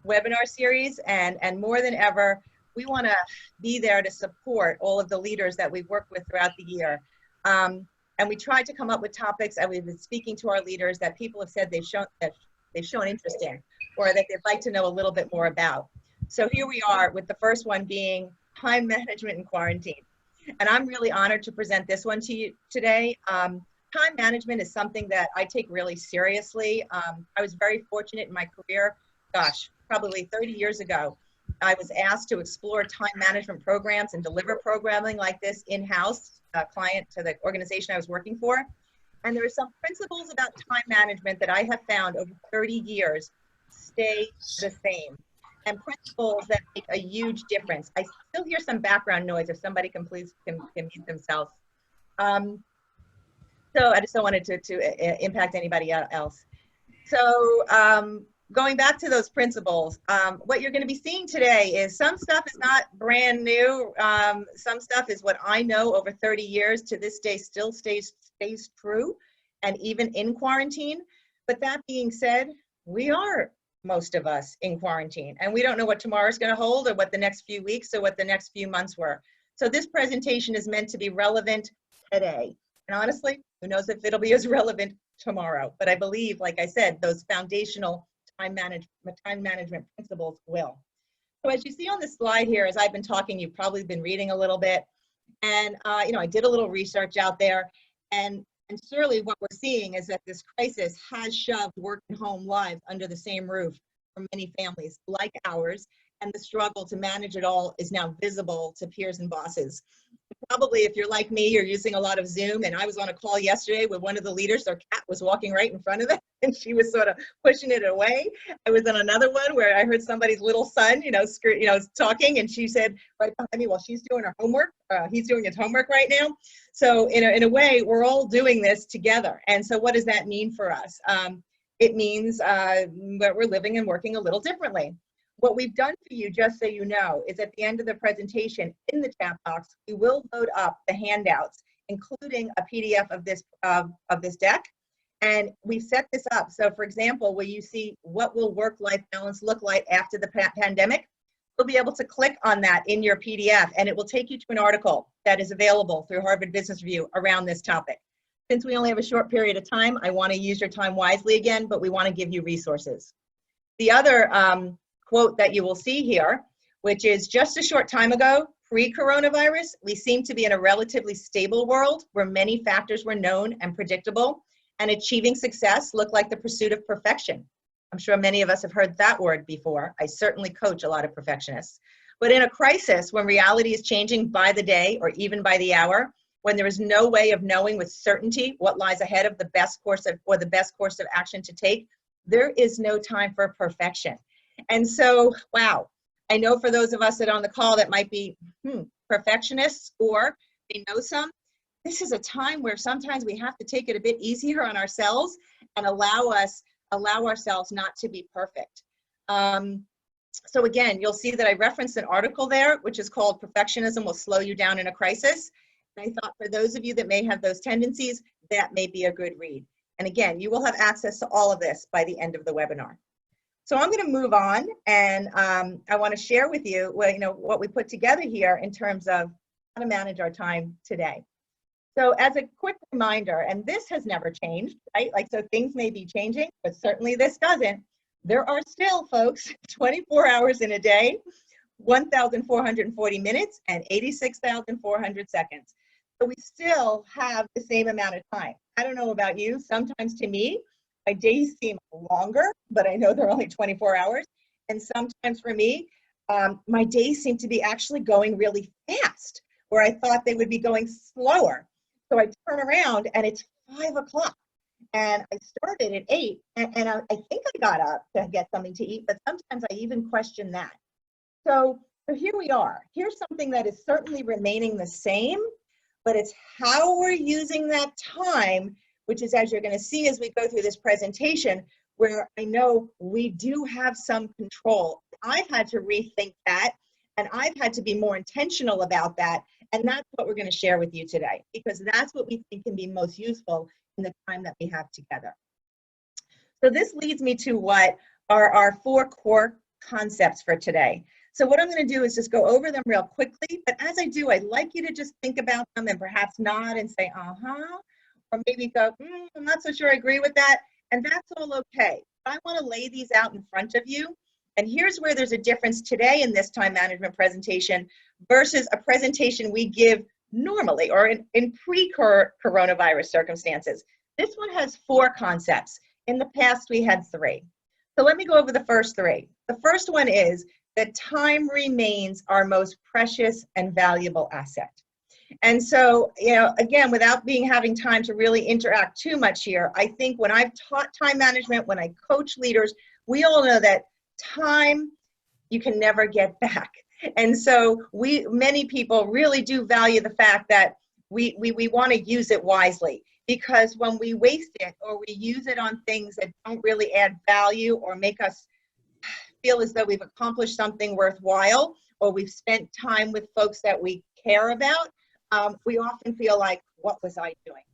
webinar series, and more than ever, we want to be there to support all of the leaders that we've worked with throughout the year. And we tried to come up with topics, and we've been speaking to our leaders that people have said they've shown interest in, or that they'd like to know a little bit more about. So here we are with the first one being time management in quarantine. And I'm really honored to present this one to you today. Time management is something that I take really seriously. I was very fortunate in my career, gosh, probably 30 years ago. I was asked to explore time management programs and deliver programming like this in-house, client to the organization I was working for. And there are some principles about time management that I have found over 30 years stay the same, and principles that make a huge difference. I still hear some background noise. If somebody can please mute themselves. So I just don't want it to impact anybody else. So going back to those principles, what you're going to be seeing today is some stuff is not brand new. Some stuff is what I know over 30 years to this day still stays true, and even in quarantine. But that being said, we are, most of us, in quarantine, and we don't know what tomorrow's going to hold, or what the next few weeks, or what the next few months were. So this presentation is meant to be relevant today. And honestly, who knows if it'll be as relevant tomorrow. But I believe, like I said, those foundational time management principles will. So as you see on the slide here, as I've been talking, you've probably been reading a little bit. And I did a little research out there. And surely what we're seeing is that this crisis has shoved work and home lives under the same roof for many families like ours. And the struggle to manage it all is now visible to peers and bosses. Probably if you're like me, you're using a lot of Zoom, and I was on a call yesterday with one of the leaders. Their cat was walking right in front of them, and she was sort of pushing it away. I was on another one where I heard somebody's little son, talking, and she said right behind me, well, she's doing her homework. He's doing his homework right now. So in a way, we're all doing this together. And so what does that mean for us? It means that we're living and working a little differently. What we've done for you, just so you know, is at the end of the presentation in the chat box, we will load up the handouts, including a PDF of this deck. And we've set this up. So for example, where you see what will work-life balance look like after the pandemic, you'll be able to click on that in your PDF, and it will take you to an article that is available through Harvard Business Review around this topic. Since we only have a short period of time, I want to use your time wisely again, but we want to give you resources. The other quote that you will see here, which is just a short time ago, pre-coronavirus, we seem to be in a relatively stable world where many factors were known and predictable, and achieving success looked like the pursuit of perfection. I'm sure many of us have heard that word before. I certainly coach a lot of perfectionists. But in a crisis, when reality is changing by the day or even by the hour, when there is no way of knowing with certainty what lies ahead of the best course of action to take, there is no time for perfection. And so, wow, I know for those of us that are on the call that might be perfectionists, or they know some, this is a time where sometimes we have to take it a bit easier on ourselves and allow ourselves not to be perfect. So again, you'll see that I referenced an article there, which is called Perfectionism Will Slow You Down in a Crisis. And I thought for those of you that may have those tendencies, that may be a good read. And again, you will have access to all of this by the end of the webinar. So I'm going to move on, and I want to share with you what we put together here in terms of how to manage our time today. So as a quick reminder, and this has never changed, right? So things may be changing, but certainly this doesn't. There are still, folks, 24 hours in a day, 1,440 minutes, and 86,400 seconds. So we still have the same amount of time. I don't know about you. Sometimes to me, my days seem longer, but I know they're only 24 hours. And sometimes for me, my days seem to be actually going really fast, where I thought they would be going slower. So I turn around and it's 5 o'clock. And I started at 8, and I think I got up to get something to eat, but sometimes I even question that. So here we are. Here's something that is certainly remaining the same, but it's how we're using that time, which is, as you're going to see as we go through this presentation, where I know we do have some control. I've had to rethink that, and I've had to be more intentional about that, and that's what we're going to share with you today, because that's what we think can be most useful in the time that we have together. So this leads me to what are our 4 core concepts for today. So what I'm going to do is just go over them real quickly, but as I do, I'd like you to just think about them and perhaps nod and say, uh-huh, or maybe go, I'm not so sure I agree with that, and that's all okay. I want to lay these out in front of you, and here's where there's a difference today in this time management presentation versus a presentation we give normally or in pre-coronavirus circumstances. This one has 4 concepts. In the past, we had 3. So let me go over the first 3. The first one is that time remains our most precious and valuable asset. And so, again, without having time to really interact too much here, I think when I've taught time management, when I coach leaders, we all know that time you can never get back. And so many people really do value the fact that we want to use it wisely, because when we waste it or we use it on things that don't really add value or make us feel as though we've accomplished something worthwhile, or we've spent time with folks that we care about, we often feel like, what was I doing?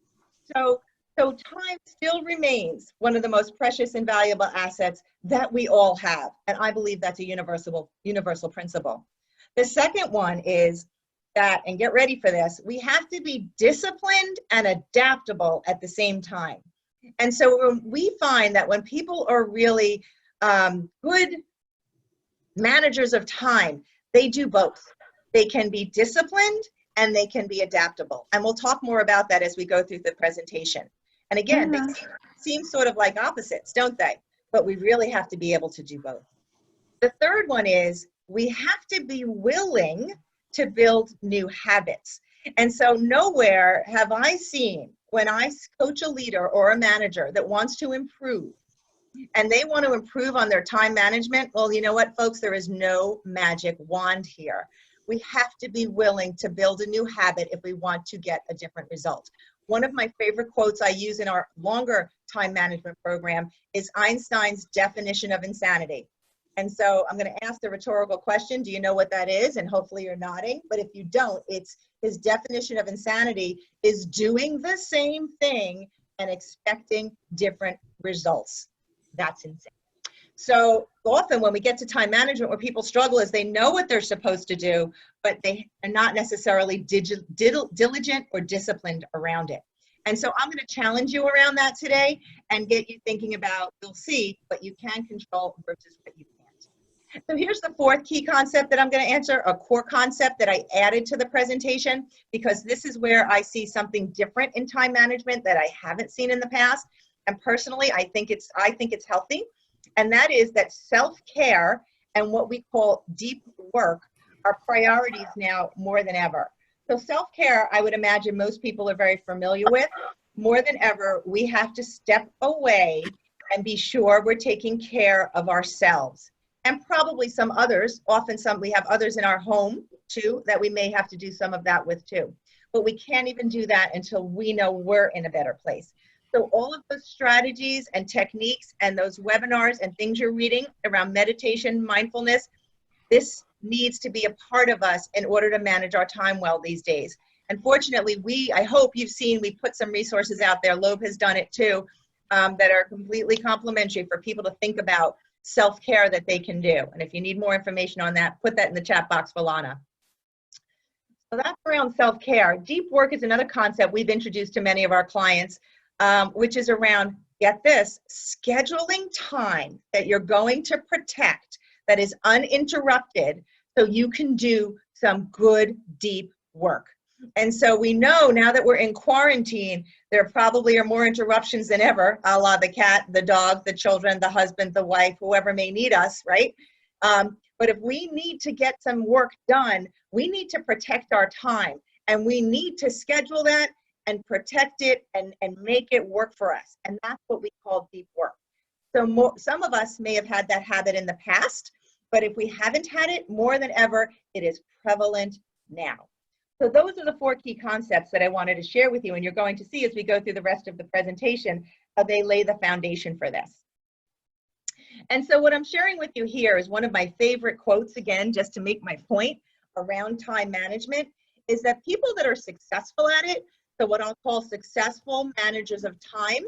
So time still remains one of the most precious and valuable assets that we all have. And I believe that's a universal principle. The second one is that, and get ready for this, we have to be disciplined and adaptable at the same time. And so we find that when people are really good managers of time, they do both. They can be disciplined and they can be adaptable. And we'll talk more about that as we go through the presentation. And again, they seem sort of like opposites, don't they? But we really have to be able to do both. The third one is we have to be willing to build new habits. And so nowhere have I seen, when I coach a leader or a manager that wants to improve, and they want to improve on their time management, well, you know what, folks, there is no magic wand here. We have to be willing to build a new habit if we want to get a different result. One of my favorite quotes I use in our longer time management program is Einstein's definition of insanity. And so I'm going to ask the rhetorical question, do you know what that is? And hopefully you're nodding, but if you don't, it's his definition of insanity is doing the same thing and expecting different results. That's insane. So often when we get to time management, where people struggle is they know what they're supposed to do, but they are not necessarily diligent or disciplined around it. And so I'm going to challenge you around that today and get you thinking about, you'll see what you can control versus what you can't. So here's the 4th key concept that I'm going to answer, a core concept that I added to the presentation, because this is where I see something different in time management that I haven't seen in the past. And personally, I think it's healthy. And that is that self-care and what we call deep work are priorities now more than ever. So self-care, I would imagine most people are very familiar with. More than ever, we have to step away and be sure we're taking care of ourselves. And probably some others, we have others in our home too, that we may have to do some of that with too. But we can't even do that until we know we're in a better place. So all of those strategies and techniques and those webinars and things you're reading around meditation, mindfulness, this needs to be a part of us in order to manage our time well these days. And fortunately, I hope you've seen, we put some resources out there, Loeb has done it too, that are completely complimentary for people to think about self-care that they can do. And if you need more information on that, put that in the chat box for Lana. So that's around self-care. Deep work is another concept we've introduced to many of our clients, which is around, get this, scheduling time that you're going to protect that is uninterrupted so you can do some good, deep work. And so we know now that we're in quarantine, there probably are more interruptions than ever, a la the cat, the dog, the children, the husband, the wife, whoever may need us, right? But if we need to get some work done, we need to protect our time, and we need to schedule that and protect it and make it work for us. And that's what we call deep work. So some of us may have had that habit in the past, but if we haven't had it more than ever, it is prevalent now. So those are the 4 key concepts that I wanted to share with you, and you're going to see as we go through the rest of the presentation how they lay the foundation for this. And so what I'm sharing with you here is one of my favorite quotes, again, just to make my point around time management, is that people that are successful at it, so what I'll call successful managers of time,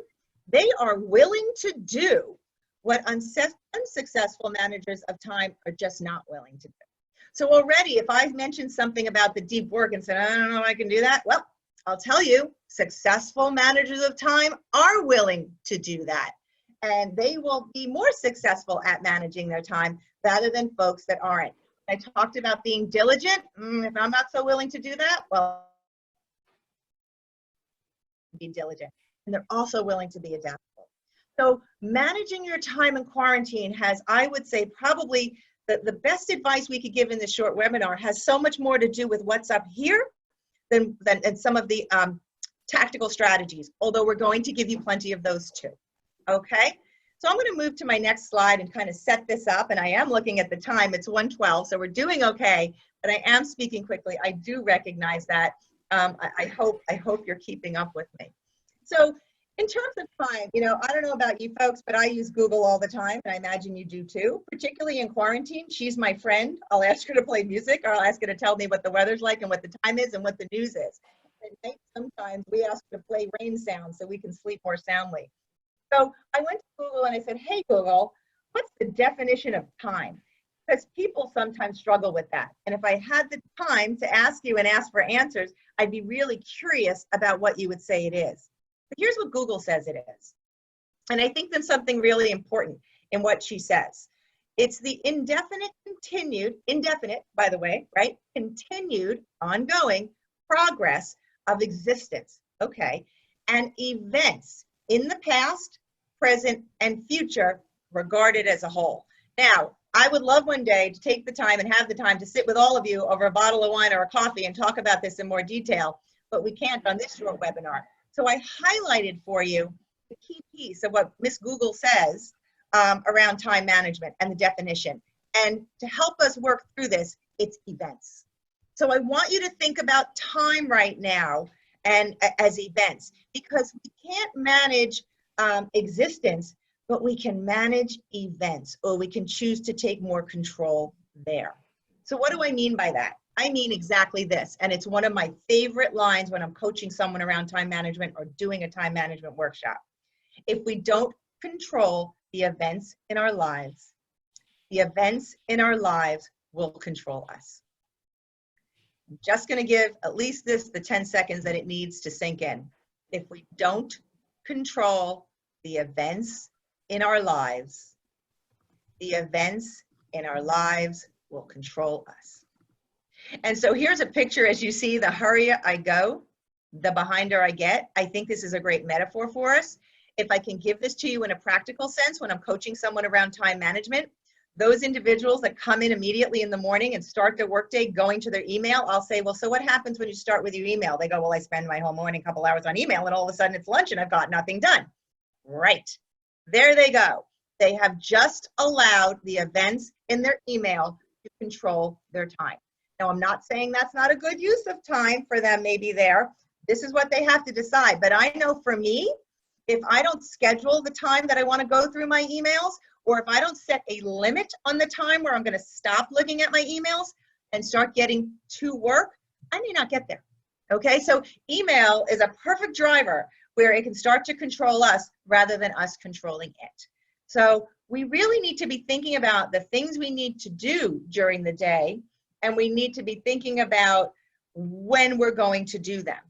they are willing to do what unsuccessful managers of time are just not willing to do. So already, if I've mentioned something about the deep work and said, I don't know if I can do that, well, I'll tell you, successful managers of time are willing to do that. And they will be more successful at managing their time rather than folks that aren't. I talked about being diligent. If I'm not so willing to do that, well, be diligent. And they're also willing to be adaptable. So managing your time in quarantine has, I would say, probably the best advice we could give in this short webinar has so much more to do with what's up here than some of the tactical strategies, although we're going to give you plenty of those too. Okay, so I'm going to move to my next slide and kind of set this up, and I am looking at the time. It's 1:12, so we're doing okay, but I am speaking quickly. I do recognize that. I hope you're keeping up with me. So in terms of time, you know, I don't know about you folks, but I use Google all the time, and I imagine you do too, particularly in quarantine. She's my friend. I'll ask her to play music, or I'll ask her to tell me what the weather's like and what the time is and what the news is. And sometimes we ask her to play rain sounds so we can sleep more soundly. So I went to Google and I said, hey, Google, what's the definition of time? Because people sometimes struggle with that. And if I had the time to ask you and ask for answers, I'd be really curious about what you would say it is. But here's what Google says it is. And I think there's something really important in what she says. It's the indefinite, by the way, right? Continued, ongoing progress of existence, okay? And events in the past, present, and future regarded as a whole. Now, I would love one day to take the time and have the time to sit with all of you over a bottle of wine or a coffee and talk about this in more detail, but we can't on this short webinar. So I highlighted for you the key piece of what Miss Google says around time management and the definition. And to help us work through this, it's events. So I want you to think about time right now and as events, because we can't manage existence, but we can manage events, or we can choose to take more control there. So what do I mean by that? I mean exactly this, and it's one of my favorite lines when I'm coaching someone around time management or doing a time management workshop. If we don't control the events in our lives, the events in our lives will control us. I'm just going to give at least the 10 seconds that it needs to sink in. If we don't control the events in our lives, the events in our lives will control us. And so here's a picture, as you see, the hurrier I go, the behinder I get. I think this is a great metaphor for us. If I can give this to you in a practical sense, when I'm coaching someone around time management, those individuals that come in immediately in the morning and start their workday going to their email, I'll say, well, so what happens when you start with your email? They go, well, I spend my whole morning, a couple hours on email, and all of a sudden it's lunch and I've got nothing done. Right. There they go. They have just allowed the events in their email to control their time. Now, I'm not saying that's not a good use of time for them, maybe there. This is what they have to decide. But I know for me, if I don't schedule the time that I want to go through my emails, or if I don't set a limit on the time where I'm going to stop looking at my emails and start getting to work, I may not get there. Okay, so email is a perfect driver where it can start to control us rather than us controlling it. So we really need to be thinking about the things we need to do during the day, and we need to be thinking about when we're going to do them.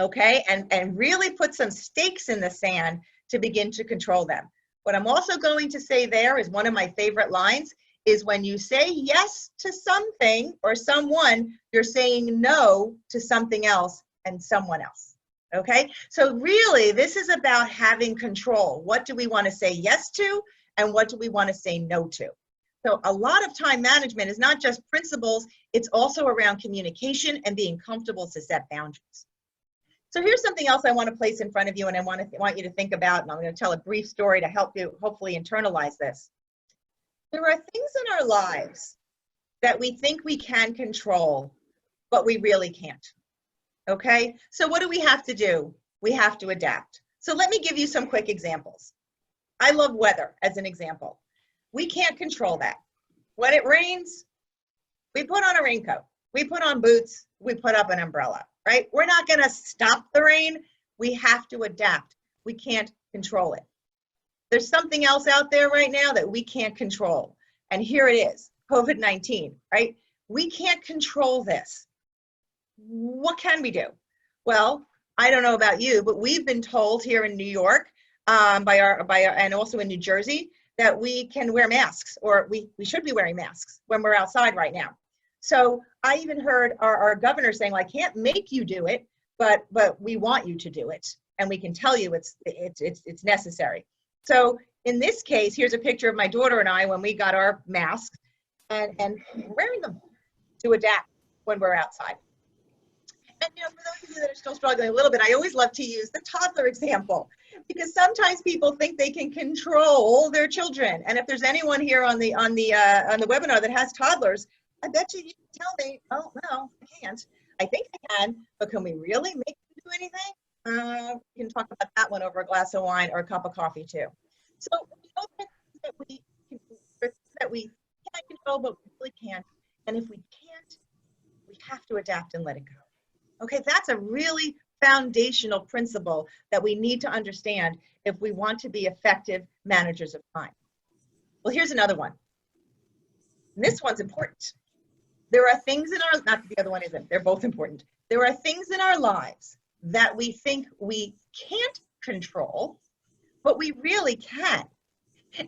Okay, and really put some stakes in the sand to begin to control them. What I'm also going to say there is one of my favorite lines is when you say yes to something or someone, you're saying no to something else and someone else. Okay, so really this is about having control. What do we want to say yes to and what do we want to say no to? So a lot of time management is not just principles, it's also around communication and being comfortable to set boundaries. So here's something else I want to place in front of you, and I want you to think about, and I'm going to tell a brief story to help you hopefully internalize this. There are things in our lives that we think we can control, but we really can't. Okay? So what do we have to do? We have to adapt. So let me give you some quick examples. I love weather as an example. We can't control that. When it rains, we put on a raincoat. We put on boots. We put up an umbrella. Right? We're not going to stop the rain. We have to adapt. We can't control it. there's something else out there right now that we can't control. And here it is, COVID-19, right? We can't control this. What can we do? Well, I don't know about you, but we've been told here in New York, and also in New Jersey, that we can wear masks, or we should be wearing masks when we're outside right now. So I even heard our governor saying, well, I can't make you do it, but we want you to do it, and we can tell you it's necessary. So in this case, here's a picture of my daughter and I when we got our masks, and wearing them to adapt when we're outside. And for those of you that are still struggling a little bit, I always love to use the toddler example, because sometimes people think they can control their children. And if there's anyone here on the webinar that has toddlers, I bet you can tell me, oh no, I can't. I think I can, but can we really make them do anything? We can talk about that one over a glass of wine or a cup of coffee too. So that we can control, but we really can't. And if we can't, we have to adapt and let it go. Okay, that's a really foundational principle that we need to understand if we want to be effective managers of time. Well, here's another one. And this one's important. There are things in our, not that the other one isn't, they're both important. There are things in our lives that we think we can't control, but we really can.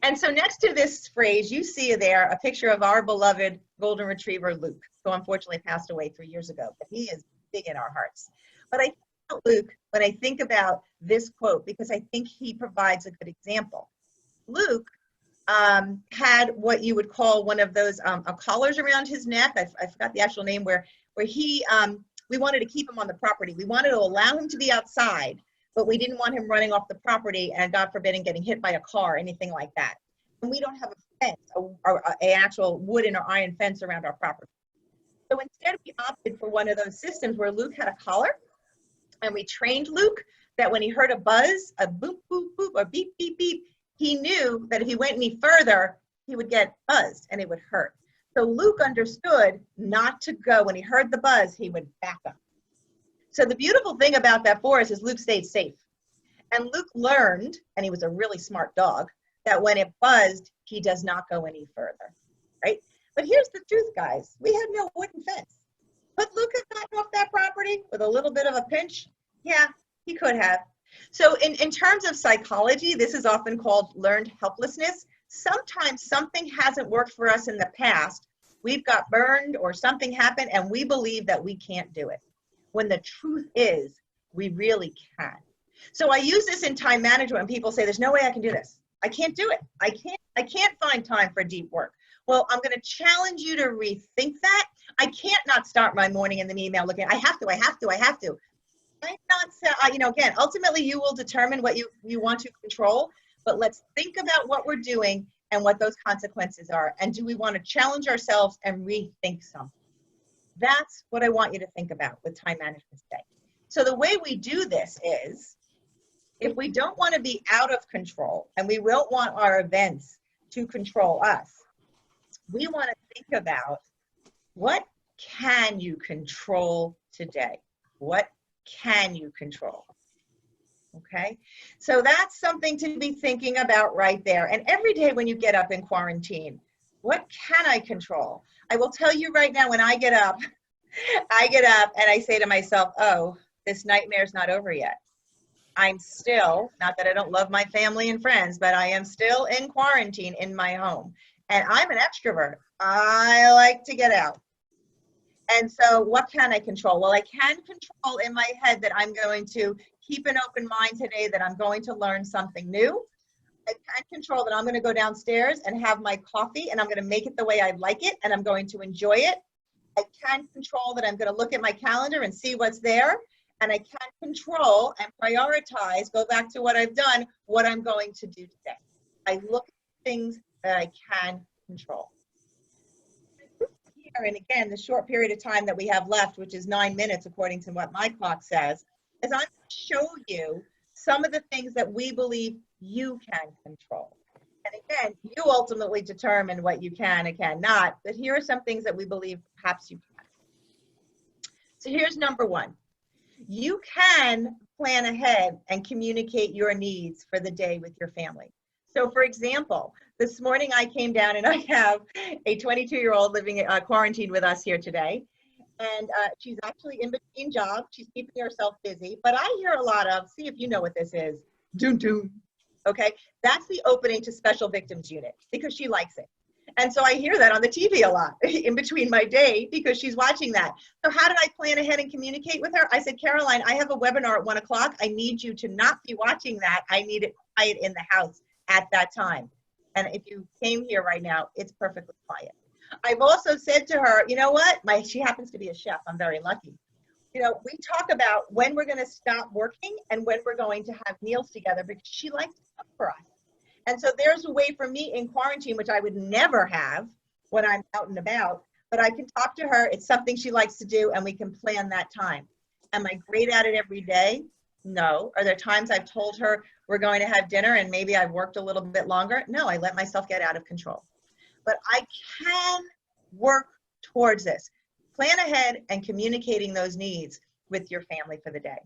And so next to this phrase, you see there a picture of our beloved golden retriever, Luke, who unfortunately passed away 3 years ago, but he is big in our hearts. But I think about Luke when I think about this quote, because I think he provides a good example. Luke had what you would call one of those collars around his neck. I forgot the actual name, where he, we wanted to keep him on the property. We wanted to allow him to be outside, but we didn't want him running off the property and, God forbid, getting hit by a car, anything like that. And we don't have a fence, an actual wooden or iron fence around our property. So instead, we opted for one of those systems where Luke had a collar, and we trained Luke that when he heard a buzz, a boop, boop, boop, or beep, beep, beep, he knew that if he went any further, he would get buzzed and it would hurt. So Luke understood not to go. When he heard the buzz, he would back up. So the beautiful thing about that for us is Luke stayed safe. And Luke learned, and he was a really smart dog, that when it buzzed, he does not go any further, right? But here's the truth, guys. We had no wooden fence. Could Luke have gotten off that property with a little bit of a pinch? Yeah, he could have. So in terms of psychology, this is often called learned helplessness. Sometimes something hasn't worked for us in the past. We've got burned or something happened, and we believe that we can't do it, when the truth is we really can. So I use this in time management when people say, there's no way I can do this. I can't do it. I can't find time for deep work. Well, I'm going to challenge you to rethink that. I can't not start my morning in the email looking, I have to. I'm not, again, ultimately you will determine what you want to control, but let's think about what we're doing and what those consequences are. And do we want to challenge ourselves and rethink something? That's what I want you to think about with time management today. So the way we do this is, if we don't want to be out of control and we don't want our events to control us, we want to think about, what can you control today? What can you control? Okay, so that's something to be thinking about right there. And every day when you get up in quarantine, what can I control? I will tell you right now, when I get up and I say to myself, oh, this nightmare's not over yet. I'm still, not that I don't love my family and friends, but I am still in quarantine in my home. And I'm an extrovert. I like to get out. And so what can I control? Well, I can control in my head that I'm going to keep an open mind today, that I'm going to learn something new. I can control that I'm going to go downstairs and have my coffee, and I'm going to make it the way I like it, and I'm going to enjoy it. I can control that I'm going to look at my calendar and see what's there. And I can control and prioritize, go back to what I've done, what I'm going to do today. I look at things that I can control. Here, and again, the short period of time that we have left, which is 9 minutes according to what my clock says, is I'm going to show you some of the things that we believe you can control. And again, you ultimately determine what you can and cannot, but here are some things that we believe perhaps you can. So here's number one. You can plan ahead and communicate your needs for the day with your family. So for example, this morning I came down and I have a 22-year-old living quarantined with us here today. And she's actually in between jobs. She's keeping herself busy. But I hear a lot of, see if you know what this is, doom, doom. Okay, that's the opening to Special Victims Unit because she likes it. And so I hear that on the TV a lot in between my day because she's watching that. So how did I plan ahead and communicate with her? I said, Caroline, I have a webinar at 1 o'clock. I need you to not be watching that. I need it quiet in the house at that time. And if you came here right now, it's perfectly quiet. I've also said to her, you know what? She happens to be a chef. I'm very lucky. You know, we talk about when we're going to stop working and when we're going to have meals together because she likes to cook for us. And so there's a way for me in quarantine, which I would never have when I'm out and about, but I can talk to her. It's something she likes to do and we can plan that time. Am I great at it every day? No. Are there times I've told her we're going to have dinner and maybe I've worked a little bit longer? No, I let myself get out of control. But I can work towards this. Plan ahead and communicating those needs with your family for the day.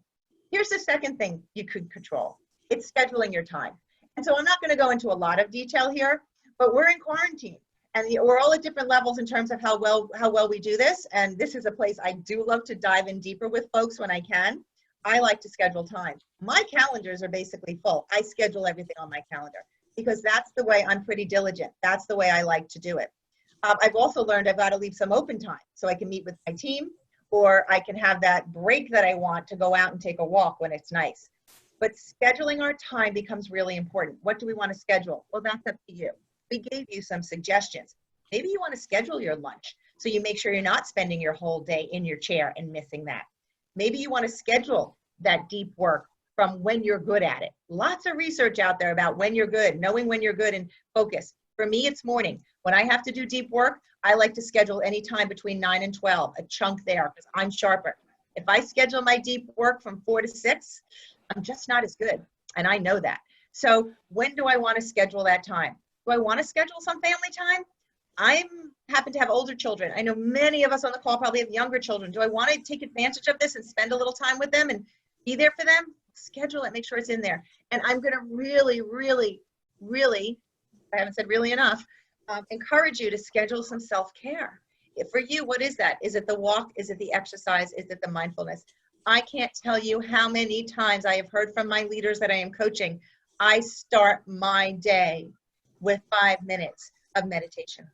Here's the second thing you could control. It's scheduling your time. And so I'm not going to go into a lot of detail here, but we're in quarantine and we're all at different levels in terms of how well we do this. And this is a place I do love to dive in deeper with folks when I can. I like to schedule time. My calendars are basically full. I schedule everything on my calendar because that's the way I'm pretty diligent. That's the way I like to do it. I've also learned I've got to leave some open time so I can meet with my team or I can have that break that I want to go out and take a walk when it's nice. But scheduling our time becomes really important. What do we want to schedule? Well, that's up to you. We gave you some suggestions. Maybe you want to schedule your lunch so you make sure you're not spending your whole day in your chair and missing that. Maybe you want to schedule that deep work from when you're good at it. Lots of research out there about when you're good, knowing when you're good and focus. For me, it's morning. When I have to do deep work, I like to schedule any time between 9 and 12, a chunk there because I'm sharper. If I schedule my deep work from 4 to 6, I'm just not as good. And I know that. So when do I want to schedule that time? Do I want to schedule some family time? I happen to have older children. I know many of us on the call probably have younger children. Do I want to take advantage of this and spend a little time with them and be there for them? Schedule it, make sure it's in there. And I'm going to really, I haven't said really enough, encourage you to schedule some self-care. For you, what is that? Is it the walk? Is it the exercise? Is it the mindfulness? I can't tell you how many times I have heard from my leaders that I am coaching, I start my day with 5 minutes of meditation.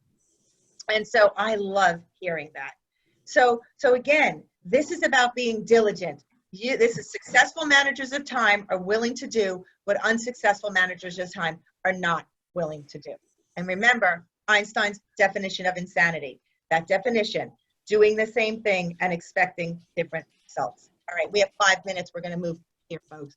And so I love hearing that. So again, this is about being diligent. This is successful managers of time are willing to do what unsuccessful managers of time are not willing to do. And remember Einstein's definition of insanity. That definition, doing the same thing and expecting different results. All right, we have 5 minutes. We're going to move here, folks.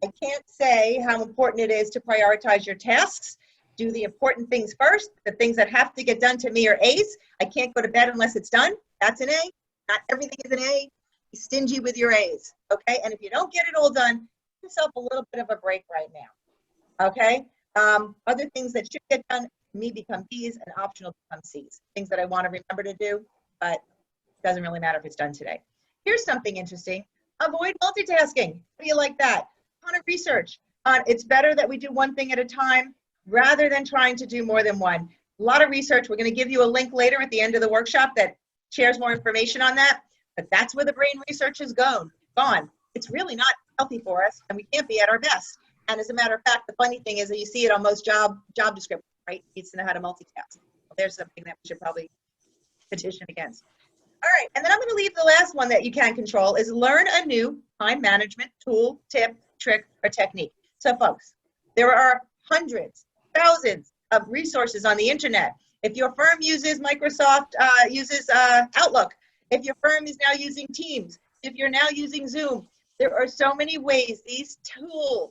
I can't say how important it is to prioritize your tasks. Do the important things first. The things that have to get done to me are A's. I can't go to bed unless it's done. That's an A. Not everything is an A. Be stingy with your A's, okay? And if you don't get it all done, give yourself a little bit of a break right now, okay? Other things that should get done, me become B's and optional become C's. Things that I want to remember to do, but it doesn't really matter if it's done today. Here's something interesting. Avoid multitasking. How do you like that? A ton of research on it's better that we do one thing at a time rather than trying to do more than one. A lot of research. We're going to give you a link later at the end of the workshop that shares more information on that. But that's where the brain research has gone. It's really not healthy for us, and we can't be at our best. And as a matter of fact, the funny thing is that you see it on most job descriptions, right? Needs to know how to multitask. Well, there's something that we should probably petition against. All right, and then I'm going to leave the last one that you can control is learn a new time management tool, tip, trick, or technique. So folks, there are hundreds, thousands of resources on the internet. If your firm uses Microsoft, uses Outlook, if your firm is now using Teams, if you're now using Zoom, there are so many ways these tools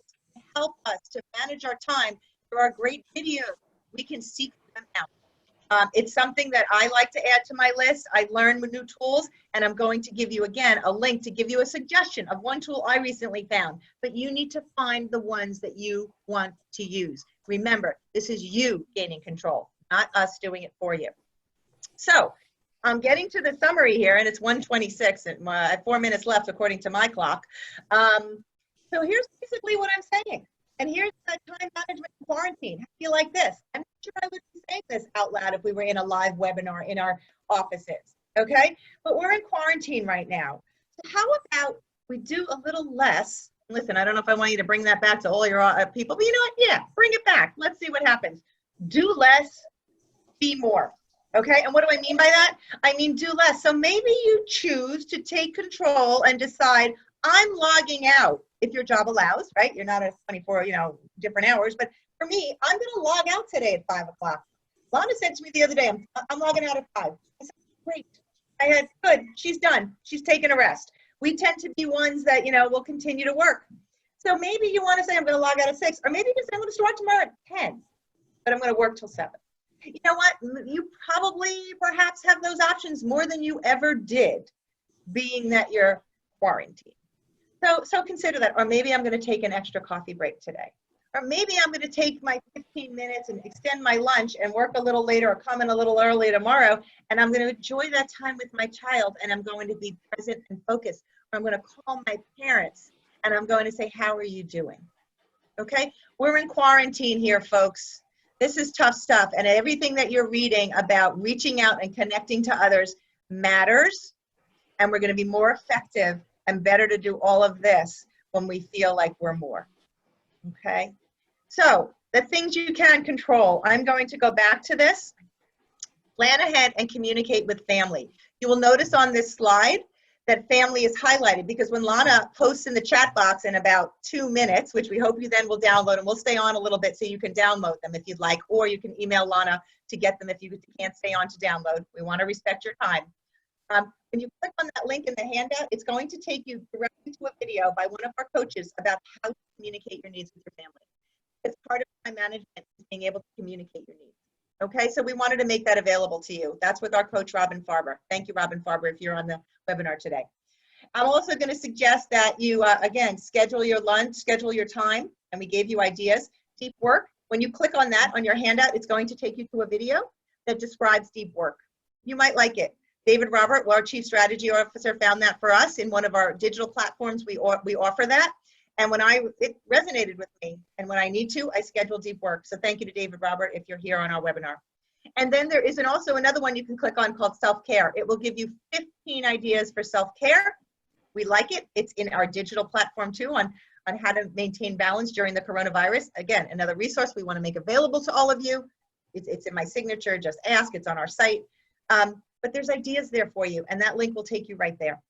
help us to manage our time. There are great videos. We can seek them out. It's something that I like to add to my list. I learn with new tools, and I'm going to give you, again, a link to give you a suggestion of one tool I recently found. But you need to find the ones that you want to use. Remember, this is you gaining control, not us doing it for you. So I'm getting to the summary here, and it's 1:26, and I have 4 minutes left according to my clock. So here's basically what I'm saying. And here's the time management quarantine. How do you like this? I'm not sure I would be saying this out loud if we were in a live webinar in our offices, okay? But we're in quarantine right now. So how about we do a little less? Listen, I don't know if I want you to bring that back to all your people, but you know what? Yeah, bring it back. Let's see what happens. Do less, be more. Okay, and what do I mean by that? I mean do less. So maybe you choose to take control and decide, I'm logging out if your job allows, right? You're not at 24, different hours. But for me, I'm going to log out today at 5 o'clock. Lana said to me the other day, I'm logging out at 5. I said, great. I had, good, she's done. She's taking a rest. We tend to be ones that, will continue to work. So maybe you want to say, I'm going to log out at 6, or maybe you can say, I'm going to start tomorrow at 10, but I'm going to work till 7. You know what? You probably perhaps have those options more than you ever did, being that you're quarantined. So consider that. Or maybe I'm going to take an extra coffee break today. Or maybe I'm going to take my 15 minutes and extend my lunch and work a little later or come in a little early tomorrow. And I'm going to enjoy that time with my child, and I'm going to be present and focused. Or I'm going to call my parents and I'm going to say, how are you doing? Okay? We're in quarantine here, folks. This is tough stuff, and everything that you're reading about reaching out and connecting to others matters, and we're going to be more effective and better to do all of this when we feel like we're more. Okay? So the things you can control, I'm going to go back to this. Plan ahead and communicate with family. You will notice on this slide that family is highlighted, because when Lana posts in the chat box in about 2 minutes, which we hope you then will download, and we'll stay on a little bit so you can download them if you'd like, or you can email Lana to get them if you can't stay on to download. We want to respect your time. When you click on that link in the handout, it's going to take you directly to a video by one of our coaches about how to communicate your needs with your family. It's part of time management, is being able to communicate your needs. Okay, so we wanted to make that available to you. That's with our coach, Robin Farber. Thank you, Robin Farber, if you're on the webinar today. I'm also going to suggest that you, again, schedule your lunch, schedule your time, and we gave you ideas. Deep work, when you click on that on your handout, it's going to take you to a video that describes deep work. You might like it. David Robert, our Chief Strategy Officer, found that for us in one of our digital platforms. We offer that. And it resonated with me. And when I need to, I schedule deep work. So thank you to David Robert if you're here on our webinar. And then there is also another one you can click on called self-care. It will give you 15 ideas for self-care. We like it. It's in our digital platform too on how to maintain balance during the coronavirus. Again, another resource we want to make available to all of you. It's in my signature, just ask, it's on our site. But there's ideas there for you, and that link will take you right there.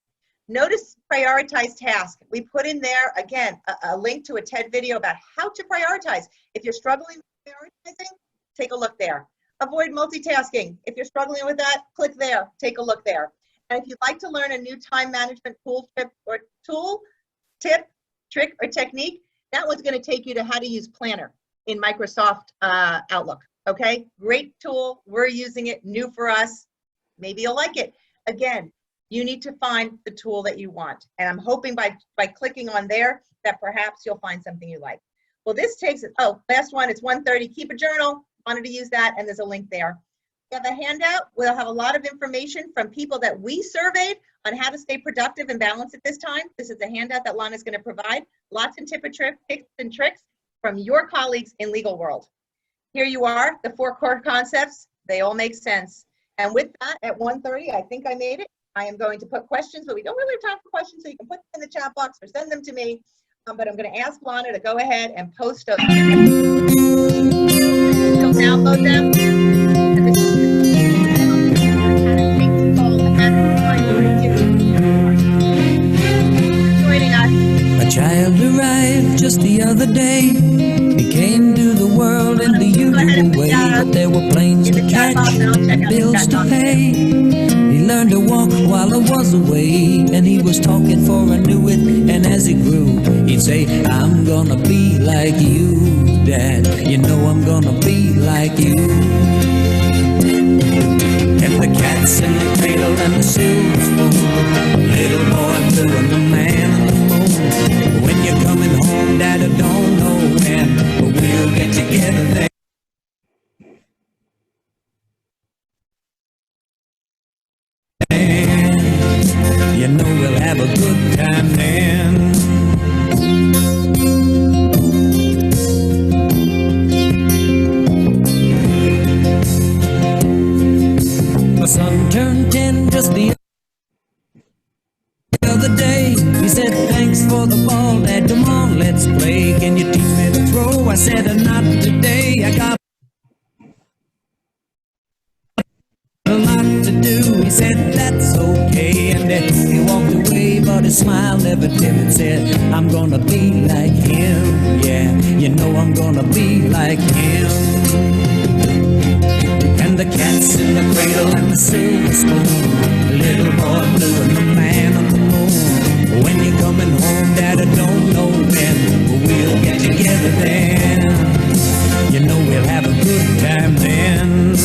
Notice prioritize tasks. We put in there, again, a link to a TED video about how to prioritize. If you're struggling with prioritizing, take a look there. Avoid multitasking. If you're struggling with that, click there, take a look there. And if you'd like to learn a new time management tip, trick, or technique, that one's going to take you to how to use Planner in Microsoft Outlook. Okay, great tool. We're using it, new for us. Maybe you'll like it. Again, you need to find the tool that you want. And I'm hoping by clicking on there that perhaps you'll find something you like. Well, this takes it. Oh, last one, it's 1:30. Keep a journal. Wanted to use that, and there's a link there. We have a handout. We'll have a lot of information from people that we surveyed on how to stay productive and balanced at this time. This is a handout that Lana's going to provide. Lots of tips and tricks from your colleagues in legal world. Here you are, the 4 core concepts. They all make sense. And with that, at 1:30, I think I made it. I am going to put questions, but we don't really have time for questions, so you can put them in the chat box or send them to me. But I'm going to ask Lana to go ahead and post those. You'll download them. Joining us. A child arrived just the other day. He came to the world in the usual way, but there were planes to catch and bills to pay. He learned to walk while I was away, and he was talking for I knew it. And as he grew, he'd say, I'm gonna be like you, Dad. You know I'm gonna be like you. And the cat's in the cradle and the silver spoon, little boy blue and the man on the moon. When you're coming home, Dad, I don't know when, but we'll get together there. You know we'll have a good time then. son turned 10 just the other day. He said, thanks for the ball, Dad, come on, let's play. Can you teach me to throw? I said, not today, I got a lot to do. He said, that's okay, and then he walked away, but his smile never dimmed and said, I'm gonna be like him, yeah, you know I'm gonna be like him. And the cat's in the cradle and the silver spoon, little boy blue and the man on the moon. When you're coming home, Dad, I don't know when, but we'll get together then. You know we'll have a good time then.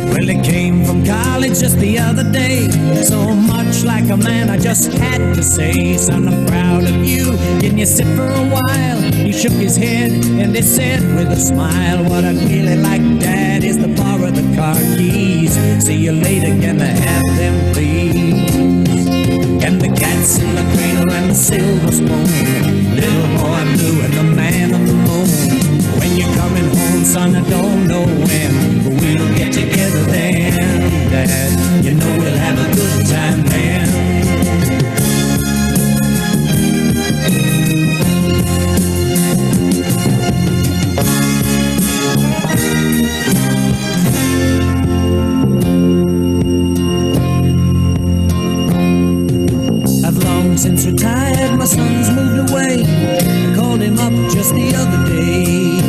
Well, it came from college just the other day, so much like a man I just had to say, son, I'm proud of you, can you sit for a while? He shook his head and he said with a smile, what I'd really like, Dad, is to borrow the car keys. See you later, can I have them please? And the cat's in the cradle and the silver spoon, little boy blue and the man on the moon. When you're coming home, son, I don't know when, but we'll get together then, Dad, you know we'll have a good time then. I've long since retired, my son's moved away. I called him up just the other day.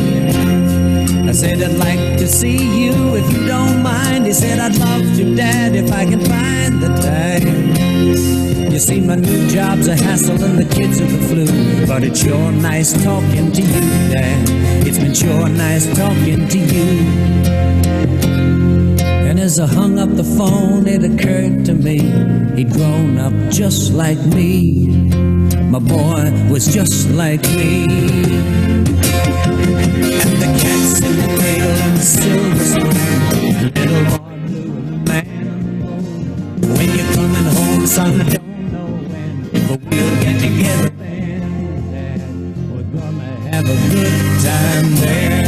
I said, I'd like to see you if you don't mind. He said, I'd love to, Dad, if I can find the time. You see, my new job's a hassle and the kids are the flu, but it's sure nice talking to you, Dad. It's been sure nice talking to you. And as I hung up the phone, it occurred to me, he'd grown up just like me. My boy was just like me. And the cat's in the cradle and the silver spoon, little boy blue and the man on the moon. When you're coming home, son, I don't know when, but we'll get together then, Dad. We're gonna have a good time then.